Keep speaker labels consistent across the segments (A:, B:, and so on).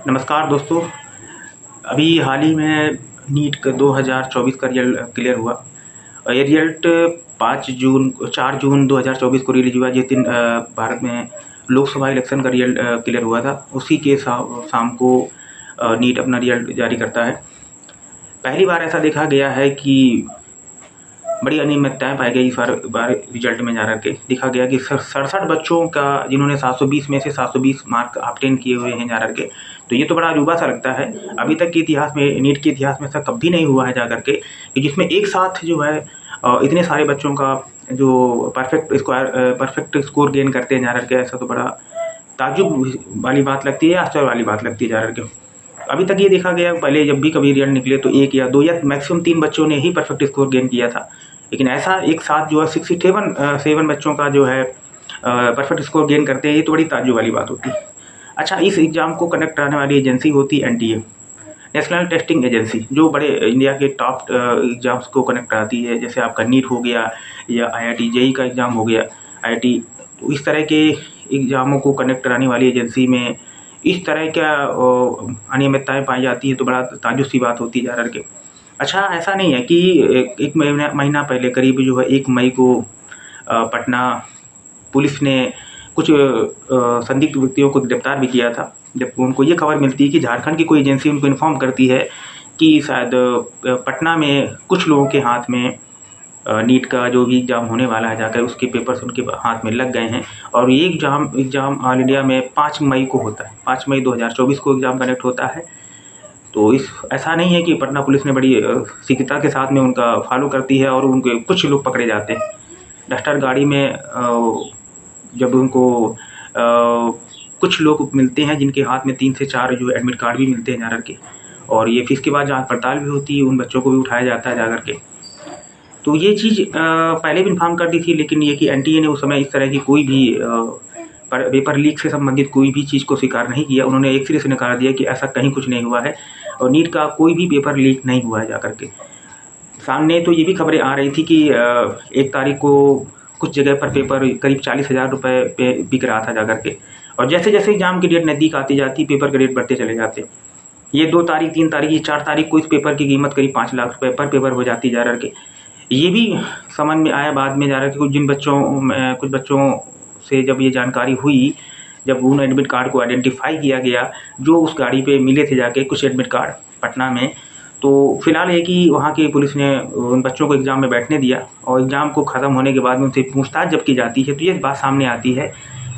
A: नमस्कार दोस्तों। अभी हाल ही में नीट का 2024 का रिजल्ट क्लियर हुआ और ये रिजल्ट 4 जून 2024 को रिलीज हुआ। जिस दिन भारत में लोकसभा इलेक्शन का रिजल्ट क्लियर हुआ था, उसी के शाम को नीट अपना रिजल्ट जारी करता है। पहली बार ऐसा देखा गया है कि बड़ी अनियमितताएँ पाई गई इस बार रिजल्ट में जा कर के। देखा गया कि 67 बच्चों का, जिन्होंने 720 में से 720 मार्क ऑब्टेन किए हुए हैं जा कर के। तो ये तो बड़ा अजूबा सा लगता है। अभी तक के इतिहास में, नीट के इतिहास में ऐसा कभी नहीं हुआ है जा कर के कि जिसमें एक साथ जो है इतने सारे बच्चों का जो परफेक्ट स्कोर गेन करते हैं जा कर के। ऐसा तो बड़ा ताज्जुब वाली बात लगती है, आश्चर्य वाली बात लगती है जा कर के। अभी तक ये देखा गया, पहले जब भी कभी रिजल्ट निकले तो 1 या 2 या मैक्सिमम 3 बच्चों ने ही परफेक्ट स्कोर गेन किया था। लेकिन ऐसा एक साथ जो है 67 बच्चों का जो है परफेक्ट स्कोर गेन करते हैं, ये तो बड़ी ताज्जुब वाली बात होती है। अच्छा, इस एग्ज़ाम को कंडक्ट कराने वाली एजेंसी होती है NTA, नेशनल टेस्टिंग एजेंसी, जो बड़े इंडिया के टॉप एग्ज़ाम्स को कंडक्ट कराती है। जैसे आपका नीट हो गया या IIT JEE का एग्ज़ाम हो गया, IIT, तो इस तरह के एग्ज़ामों को कंडक्ट कराने वाली एजेंसी में इस तरह क्या अनियमितताएँ पाई जाती है तो बड़ा ताज्जुब सी बात होती है जा कर के। अच्छा, ऐसा नहीं है कि एक महीना पहले करीब जो है 1 मई को पटना पुलिस ने कुछ संदिग्ध व्यक्तियों को गिरफ्तार भी किया था। जब उनको ये खबर मिलती है कि झारखंड की कोई एजेंसी उनको इन्फॉर्म करती है कि शायद पटना में कुछ लोगों के हाथ में नीट का जो भी एग्ज़ाम होने वाला है जाकर उसके पेपर्स उनके हाथ में लग गए हैं। और ये एग्ज़ाम ऑल इंडिया में 5 मई को होता है। 5 मई 2024 को एग्ज़ाम कंडक्ट होता है। तो ऐसा नहीं है कि पटना पुलिस ने बड़ी शीघ्रता के साथ में उनका फॉलो करती है और उनके कुछ लोग पकड़े जाते हैं। डस्टर गाड़ी में जब उनको कुछ लोग मिलते हैं जिनके हाथ में 3 से 4 जो एडमिट कार्ड भी मिलते हैं जा कर के, और ये फिर इसके बाद जाँच पड़ताल भी होती है, उन बच्चों को भी उठाया जाता है जा कर के। तो ये चीज़ पहले भी इन्फॉर्म कर दी थी, लेकिन ये कि NTA ने उस समय इस तरह की कोई भी पेपर लीक से संबंधित कोई भी चीज़ को स्वीकार नहीं किया। उन्होंने एक सिरे से नकार दिया कि ऐसा कहीं कुछ नहीं हुआ है और नीट का कोई भी पेपर लीक नहीं हुआ है जा कर के। सामने तो ये भी खबरें आ रही थी कि 1 तारीख को कुछ जगह पर पेपर करीब 40,000 रुपये पे बिक रहा था जा कर के, और जैसे-जैसे एग्ज़ाम की डेट नज़दीक आती जाती, पेपर के रेट बढ़ते चले जाते। ये 2 तारीख, 3 तारीख, ये 4 तारीख को इस पेपर की कीमत करीब 5 लाख रुपये पर पेपर हो जाती जा कर के। ये भी समझ में आया बाद में जा कर के, कुछ बच्चों से जब ये जानकारी हुई, जब उन एडमिट कार्ड को आइडेंटिफ़ाई किया गया जो उस गाड़ी पे मिले थे जाके कुछ एडमिट कार्ड पटना में, तो फिलहाल ये कि वहाँ की पुलिस ने उन बच्चों को एग्ज़ाम में बैठने दिया और एग्ज़ाम को ख़त्म होने के बाद उनसे पूछताछ जब की जाती है तो ये बात सामने आती है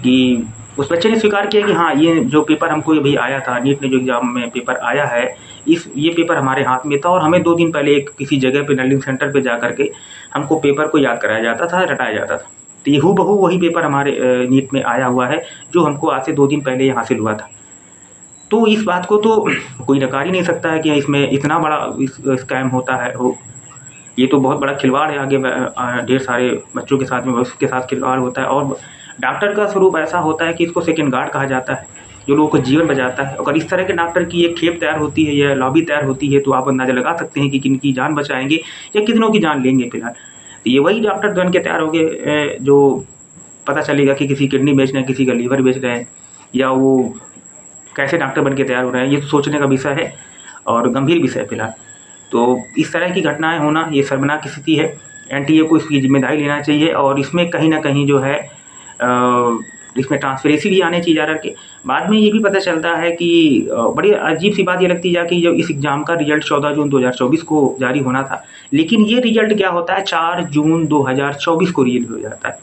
A: कि उस बच्चे ने स्वीकार किया कि हाँ, ये जो पेपर हमको अभी आया था, नीट ने जो एग्ज़ाम में पेपर आया है, ये पेपर हमारे हाथ में था और हमें 2 दिन पहले किसी जगह पे लर्निंग सेंटर पे जा कर के हमको पेपर को याद कराया जाता था, रटाया जाता था। तो ये हूबहू वही पेपर हमारे नीट में आया हुआ है जो हमको आज से 2 दिन पहले ही हासिल हुआ था। तो इस बात को तो कोई नकार ही नहीं सकता है कि इसमें इतना बड़ा स्कैम होता है। ये तो बहुत बड़ा खिलवाड़ है, आगे ढेर सारे बच्चों के साथ में भविष्य के साथ खिलवाड़ होता है। और डॉक्टर का स्वरूप ऐसा होता है कि इसको सेकंड गार्ड कहा जाता है, जो लोगों को जीवन बचाता है। अगर इस तरह के डॉक्टर की एक खेप तैयार होती है या लॉबी तैयार होती है तो आप अंदाज़ा लगा सकते हैं कि किनकी जान बचाएँगे या कितनों की जान लेंगे फिलहाल। तो ये वही डॉक्टर बन के तैयार हो गए जो पता चलेगा कि किसी किडनी बेच रहे हैं, किसी का लीवर बेच रहे हैं, या वो कैसे डॉक्टर बन के तैयार हो रहे हैं, ये तो सोचने का विषय है और गंभीर विषय है फिलहाल। तो इस तरह की घटनाएँ होना ये शर्मनाक स्थिति है। NTA को इसकी ज़िम्मेदारी लेना चाहिए और इसमें कहीं न कहीं जो है इसमें ट्रांसपेरेंसी भी आनी चाहिए जा करके। बाद में ये भी पता चलता है कि बड़ी अजीब-सी बात ये लगती है कि जो इस एग्ज़ाम का रिज़ल्ट 14 जून 2024 को जारी होना था, लेकिन ये रिज़ल्ट क्या होता है 4 जून 2024 को रिलीज़ हो जाता है।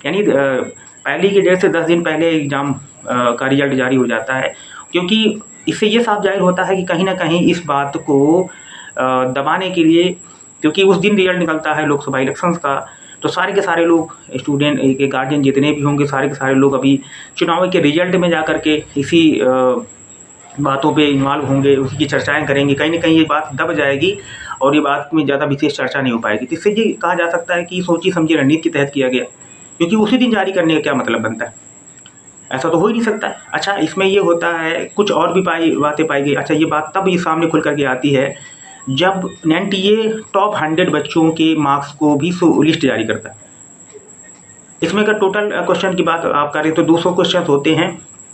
A: यानी पहले की डेट से 10 दिन पहले एग्ज़ाम का रिज़ल्ट जारी हो जाता है, क्योंकि इससे ये साफ ज़ाहिर होता है कि कहीं न कहीं इस बात को दबाने के लिए, क्योंकि उस दिन रिज़ल्ट निकलता है लोकसभा इलेक्शंस का, तो सारे के सारे लोग, स्टूडेंट के गार्जियन जितने भी होंगे, सारे के सारे लोग अभी चुनाव के रिज़ल्ट में जा कर के इसी बातों पे इन्वॉल्व होंगे, उसी की चर्चाएँ करेंगे। कहीं न कहीं ये बात दब जाएगी और ये बात में ज़्यादा विशेष चर्चा नहीं हो पाएगी। तो इससे ये कहा जा सकता है कि सोची-समझी रणनीति के तहत किया गया, क्योंकि उसी दिन जारी करने का क्या मतलब बनता है? ऐसा तो हो ही नहीं सकता है। अच्छा, इसमें ये होता है, कुछ और भी बातें पाई गई। अच्छा, ये बात तब ये सामने खुल कर के आती है जब NTA टॉप 100 बच्चों के मार्क्स को भी लिस्ट जारी करता है। इसमें अगर टोटल क्वेश्चन की बात आप करें तो 200 क्वेश्चन होते हैं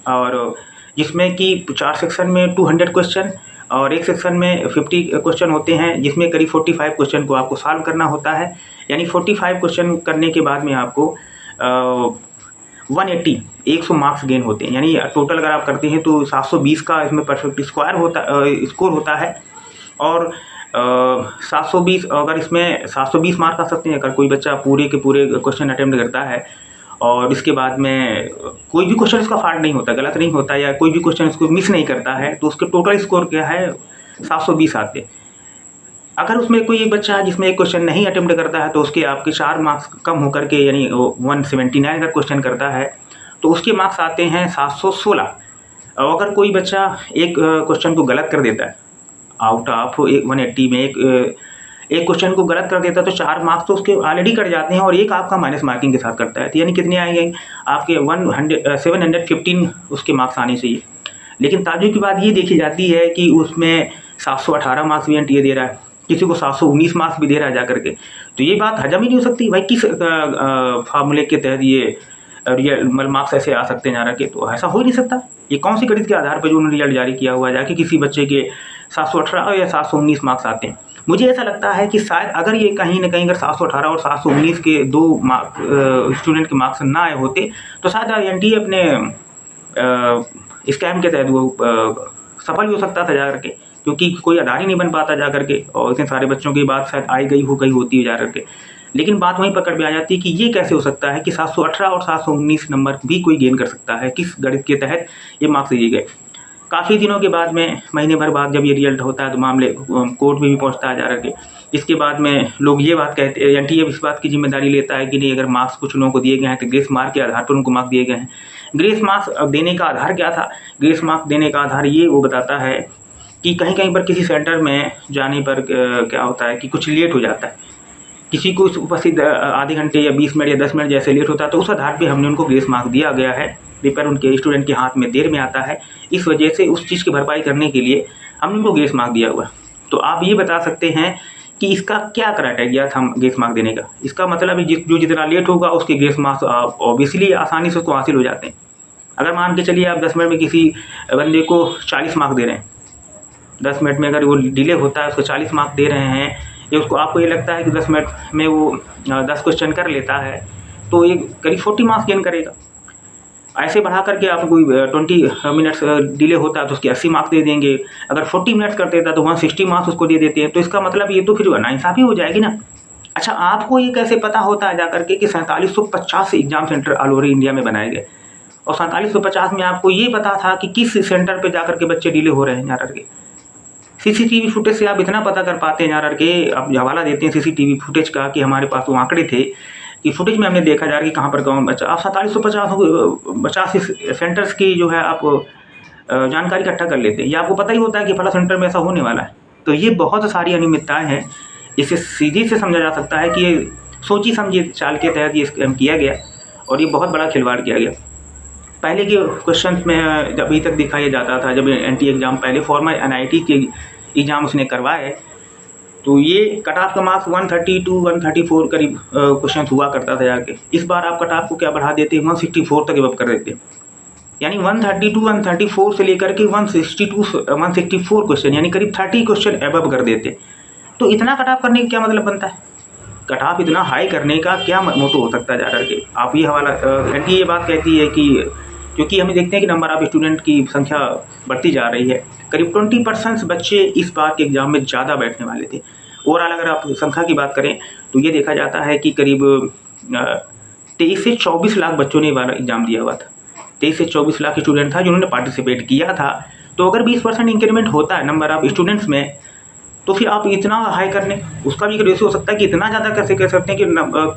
A: और जिसमें कि 4 सेक्शन में 200 क्वेश्चन और एक सेक्शन में 50 क्वेश्चन होते हैं, जिसमें करीब 45 क्वेश्चन को आपको सॉल्व करना होता है। यानी 45 क्वेश्चन करने के बाद में आपको 100 मार्क्स गेन होते हैं। यानी टोटल अगर आप करते हैं तो 720 का इसमें परफेक्ट स्कोर होता है। और 720 अगर इसमें 720 मार्क आ सकते हैं अगर कोई बच्चा पूरे के पूरे क्वेश्चन अटेम्प्ट करता है और इसके बाद में कोई भी क्वेश्चन उसका फाल्ट नहीं होता, गलत नहीं होता या कोई भी क्वेश्चन उसको मिस नहीं करता है, तो उसके टोटल स्कोर क्या है 720 आते। अगर उसमें कोई एक बच्चा है जिसमें एक क्वेश्चन नहीं अटेम्प्ट करता है तो उसके आपके 4 मार्क्स कम होकर के यानी 179 अगर क्वेश्चन करता है तो उसके मार्क्स आते हैं 716। और अगर कोई बच्चा एक क्वेश्चन को गलत कर देता है आउट ऑफ 180 में एक क्वेश्चन को गलत कर देता है तो 4 मार्क्स तो उसके ऑलरेडी कट जाते हैं और एक आपका माइनस मार्किंग के साथ करता है। तो यानी कितने आएंगे आपके 715 उसके मार्क्स आने चाहिए। लेकिन ताज्जुब की बात ये देखी जाती है कि उसमें 718 मार्क्स भी एनटीए दे रहा है, किसी को 719 मार्क्स भी दे रहा है जाकर के। तो ये बात हजम ही नहीं हो सकती भाई, किस फार्मूले के तहत ये रियल मार्क्स ऐसे आ सकते हैं जा के, तो ऐसा हो ही नहीं सकता। ये कौन सी गणित के आधार पर जो उन्होंने रिजल्ट जारी किया हुआ है जाके किसी बच्चे के 718 या 719 मार्क्स आते हैं। मुझे ऐसा लगता है कि शायद अगर ये कहीं ना कहीं अगर 718 और 719 के 2 स्टूडेंट के मार्क्स ना आए होते तो शायद एनटीए अपने स्कैम के तहत वो सफल भी हो सकता था जा करके, क्योंकि कोई आधार ही नहीं बन पाता जा करके और इतने सारे बच्चों की बात शायद आई गई हो गई होती है जा करके। लेकिन बात वहीं पकड़ में आ जाती है कि ये कैसे हो सकता है कि 718 और 719 नंबर भी कोई गेन कर सकता है, किस गणित के तहत ये मार्क्स दिए गए। काफ़ी दिनों के बाद में महीने भर बाद जब ये रिजल्ट होता है तो मामले कोर्ट में भी पहुंचता है जा करके। इसके बाद में लोग ये बात कहते हैं, एनटीए इस बात की जिम्मेदारी लेता है कि नहीं अगर मार्क्स कुछ लोगों को दिए गए हैं तो ग्रेस मार्क के आधार पर उनको मार्क्स दिए गए हैं। ग्रेस मार्क्स देने का आधार क्या था? ग्रेस मार्क देने का आधार ये वो बताता है कि कहीं कहीं पर किसी सेंटर में जाने पर क्या होता है कि कुछ लेट हो जाता है, किसी को उपस्थित आधे घंटे या 20 मिनट या 10 मिनट जैसे लेट होता है तो उस आधार पे हमने उनको ग्रेस मार्क दिया गया है। पेपर उनके स्टूडेंट के हाथ में देर में आता है, इस वजह से उस चीज़ की भरपाई करने के लिए हमने उनको ग्रेस मार्क दिया हुआ है। तो आप ये बता सकते हैं कि इसका क्या क्राइटेरिया था ग्रेस मार्क देने का? इसका मतलब जो जितना लेट होगा उसके ग्रेस मार्क्स ऑब्वियसली आसानी से उसको हासिल हो जाते हैं। अगर मान के चलिए आप 10 मिनट में किसी बंदे को 40 मार्क्स दे रहे हैं, 10 मिनट में अगर वो डिले होता है उसको 40 मार्क्स दे रहे हैं, या उसको आपको ये लगता है कि 10 मिनट में वो 10 क्वेश्चन कर लेता है तो ये करीब 40 मार्क्स गेन करेगा। ऐसे बढ़ा करके आप कोई 20 मिनट्स डिले होता है तो उसके 80 मार्क्स दे देंगे। अगर 40 मिनट्स कर देता है तो 160 मार्क्स उसको दे देते हैं। तो इसका मतलब ये तो फिर नाइंसाफ़ी हो जाएगी ना। अच्छा, आपको ये कैसे पता होता है जा करके कि 4750 exam centre all over India में बनाए गए और 4750 में आपको ये पता था कि किस सेंटर पर जा करके बच्चे डिले हो रहे हैं जा करके? सीसीटीवी फुटेज से आप इतना पता कर पाते हैं जा करके, आप हवाला देते हैं सीसीटीवी फुटेज का कि हमारे पास वो आंकड़े थे कि फुटेज में हमने देखा जा रहा है कि कहाँ पर कौन बच्चा। आप 4750 सेंटर्स की जो है आप जानकारी इकट्ठा कर लेते हैं, या आपको पता ही होता है कि फला सेंटर में ऐसा होने वाला है। तो ये बहुत सारी अनियमितताएँ हैं। इसे सीधे से समझा जा सकता है कि ये सोची समझी चाल के तहत ये स्कैम किया गया और ये बहुत बड़ा खिलवाड़ किया गया। पहले के क्वेश्चन में अभी तक दिखाया जाता था, जब एनटीए एग्ज़ाम पहले फॉर्मल एनआईटी के एग्ज़ाम उसने करवाए तो ये कट ऑफ का मार्क्स 130 to 134 करीब क्वेश्चन हुआ करता था जाके। इस बार आप कट ऑफ को क्या बढ़ा देते हैं, 164 तक एवब कर देते हैं। यानी 130 to 134 से लेकर के 160 to 164 क्वेश्चन यानी करीब 30 क्वेश्चन एवब कर देते। तो इतना कट ऑफ करने का क्या मतलब बनता है? कट ऑफ इतना हाई करने का क्या मोटो हो सकता है जा करके? आप ये हवाला एनटीए ये बात कहती है कि क्योंकि हम देखते हैं कि नंबर ऑफ स्टूडेंट की संख्या बढ़ती जा रही है, करीब 20% बच्चे इस बार के एग्ज़ाम में ज़्यादा बैठने वाले थे। ओवरऑल अगर आप संख्या की बात करें तो ये देखा जाता है कि करीब 23 से 24 लाख बच्चों ने वाला एग्ज़ाम दिया हुआ था। 23 से 24 लाख स्टूडेंट था जिन्होंने पार्टिसिपेट किया था। तो अगर 20% इंक्रीमेंट होता है नंबर ऑफ स्टूडेंट्स में तो फिर आप इतना हाई करने उसका भी रेशियो हो सकता है कि इतना ज़्यादा कैसे कह सकते हैं कि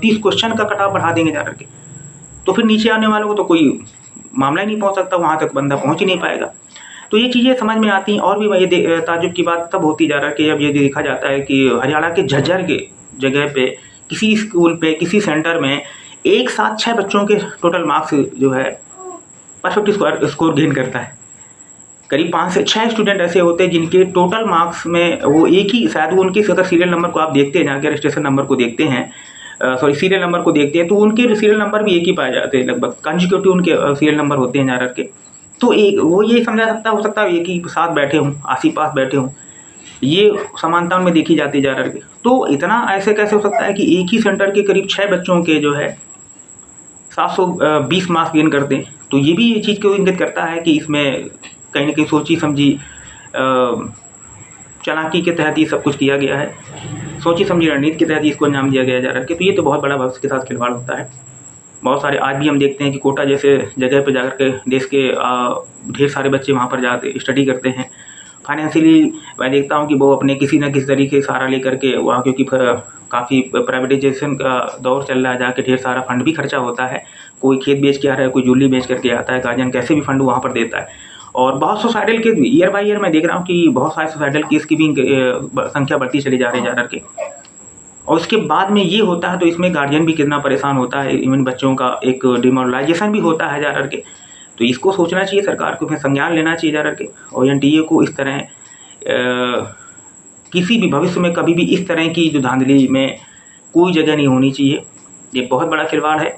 A: 30 क्वेश्चन का कट ऑफ बढ़ा देंगे जा करके। तो फिर नीचे आने वालों को तो कोई मामला ही नहीं पहुंच सकता, वहाँ तक बंदा पहुंच ही नहीं पाएगा। तो ये चीज़ें समझ में आती हैं। और भी ये ताज्जुब की बात तब होती जा रहा है कि अब ये देखा जाता है कि हरियाणा के झज्जर के जगह पे किसी स्कूल पे किसी सेंटर में एक साथ 6 बच्चों के टोटल मार्क्स जो है परफेक्ट स्कोर गेन करता है। करीब 5 से 6 स्टूडेंट ऐसे होते हैं जिनके टोटल मार्क्स में वो एक ही, शायद वो उनके अगर सीरियल नंबर को आप देखते हैं, जाके रजिस्ट्रेशन नंबर को देखते हैं, सीरियल नंबर को देखते हैं तो उनके सीरियल नंबर भी एक ही पाए जाते हैं लगभग, कंजिक्यूटिव उनके सीरियल नंबर होते हैं जा के। तो एक वो ये समझा सकता हो सकता है एक ही साथ बैठे हों, आस-पास बैठे हों, ये समानता उनमें देखी जाती जा रही है। तो इतना ऐसे कैसे हो सकता है कि एक ही सेंटर के करीब 6 बच्चों के जो है 720 मार्क्स गेन करते हैं। तो ये भी ये चीज़ को इंगित करता है कि इसमें कहीं न कहीं सोची-समझी चालाकी के तहत ये सब कुछ किया गया है। सोची-समझी रणनीति के तहत इसको अंजाम दिया गया जा रहा है। तो ये तो बहुत बड़ा भविष्य के साथ खिलवाड़ होता है। बहुत सारे आज भी हम देखते हैं कि कोटा जैसे जगह पे जाकर के देश के ढेर सारे बच्चे वहाँ पर जाते स्टडी करते हैं। फाइनेंशियली मैं देखता हूँ कि वो अपने किसी न किसी तरीके से सहारा लेकर के वहाँ, क्योंकि काफ़ी प्राइवेटाइजेशन का दौर चल रहा है, जाके ढेर सारा फंड भी खर्चा होता है। कोई खेत बेच के आ रहा है, कोई जूली बेच करके आता है, गार्जियन कैसे भी फंड वहाँ पर देता है। और बहुत सुसाइडल केस भी ईयर बाय ईयर मैं देख रहा हूँ कि बहुत सारे सुसाइडल केस की भी संख्या बढ़ती चली जा रही है जा करके। और उसके बाद में ये होता है तो इसमें गार्जियन भी कितना परेशान होता है, इवन बच्चों का एक डिमोरलाइजेशन भी होता है जा करके। तो इसको सोचना चाहिए सरकार को, फिर संज्ञान लेना चाहिए जा करके, और एनटीए को इस तरह किसी भी भविष्य में कभी भी इस तरह की जो धांधली में कोई जगह नहीं होनी चाहिए। ये बहुत बड़ा खिलवाड़ है।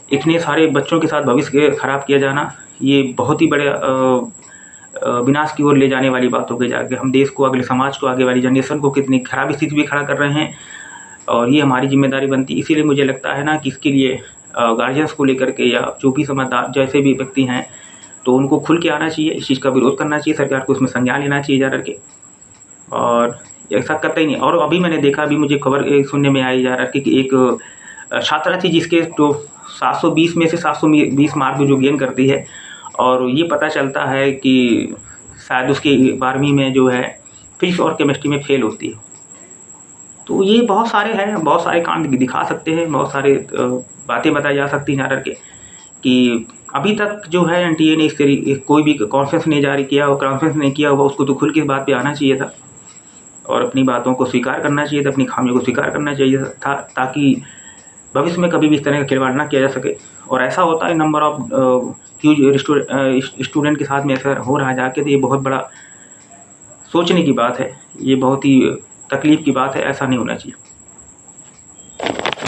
A: इतने सारे बच्चों के साथ भविष्य खराब किया जाना, ये बहुत ही बड़े विनाश की ओर ले जाने वाली बात हो गई जाके। हम देश को, अगले समाज को, आगे वाली जनरेशन को कितनी खराब स्थिति में खड़ा कर रहे हैं, और ये हमारी जिम्मेदारी बनती है। इसीलिए मुझे लगता है ना कि इसके लिए गार्जियंस को लेकर के या जो भी समझदार जैसे भी व्यक्ति हैं, तो उनको खुल के आना चाहिए, इस चीज़ का विरोध करना चाहिए, सरकार को उसमें संज्ञान लेना चाहिए जा करके, और ऐसा करता ही नहीं। और अभी मैंने देखा, अभी मुझे खबर सुनने में आई जा रहा है कि एक छात्रा थी जिसके तो 720 में से 720 मार्क जो गेन करती है, और ये पता चलता है कि शायद उसकी 12वीं में जो है फिजिक्स और केमिस्ट्री में फेल होती है। तो ये बहुत सारे हैं, बहुत सारे कांड दिखा सकते हैं, बहुत सारे बातें बताई जा सकती हैं जा करके कि अभी तक जो है एनटीए ने इस तरीके कोई भी कॉन्फ्रेंस नहीं जारी किया, और कॉन्फ्रेंस नहीं किया हुआ, उसको तो खुल के इस बात पे आना चाहिए था और अपनी बातों को स्वीकार करना चाहिए था, अपनी खामियों को स्वीकार करना चाहिए था, ताकि भविष्य में कभी भी इस तरह का खिलवाड़ ना किया जा सके। और ऐसा होता है नंबर ऑफ ह्यूज स्टूडेंट के साथ में ऐसा हो रहा है जाके, तो ये बहुत बड़ा सोचने की बात है, ये बहुत ही तकलीफ़ की बात है, ऐसा नहीं होना चाहिए।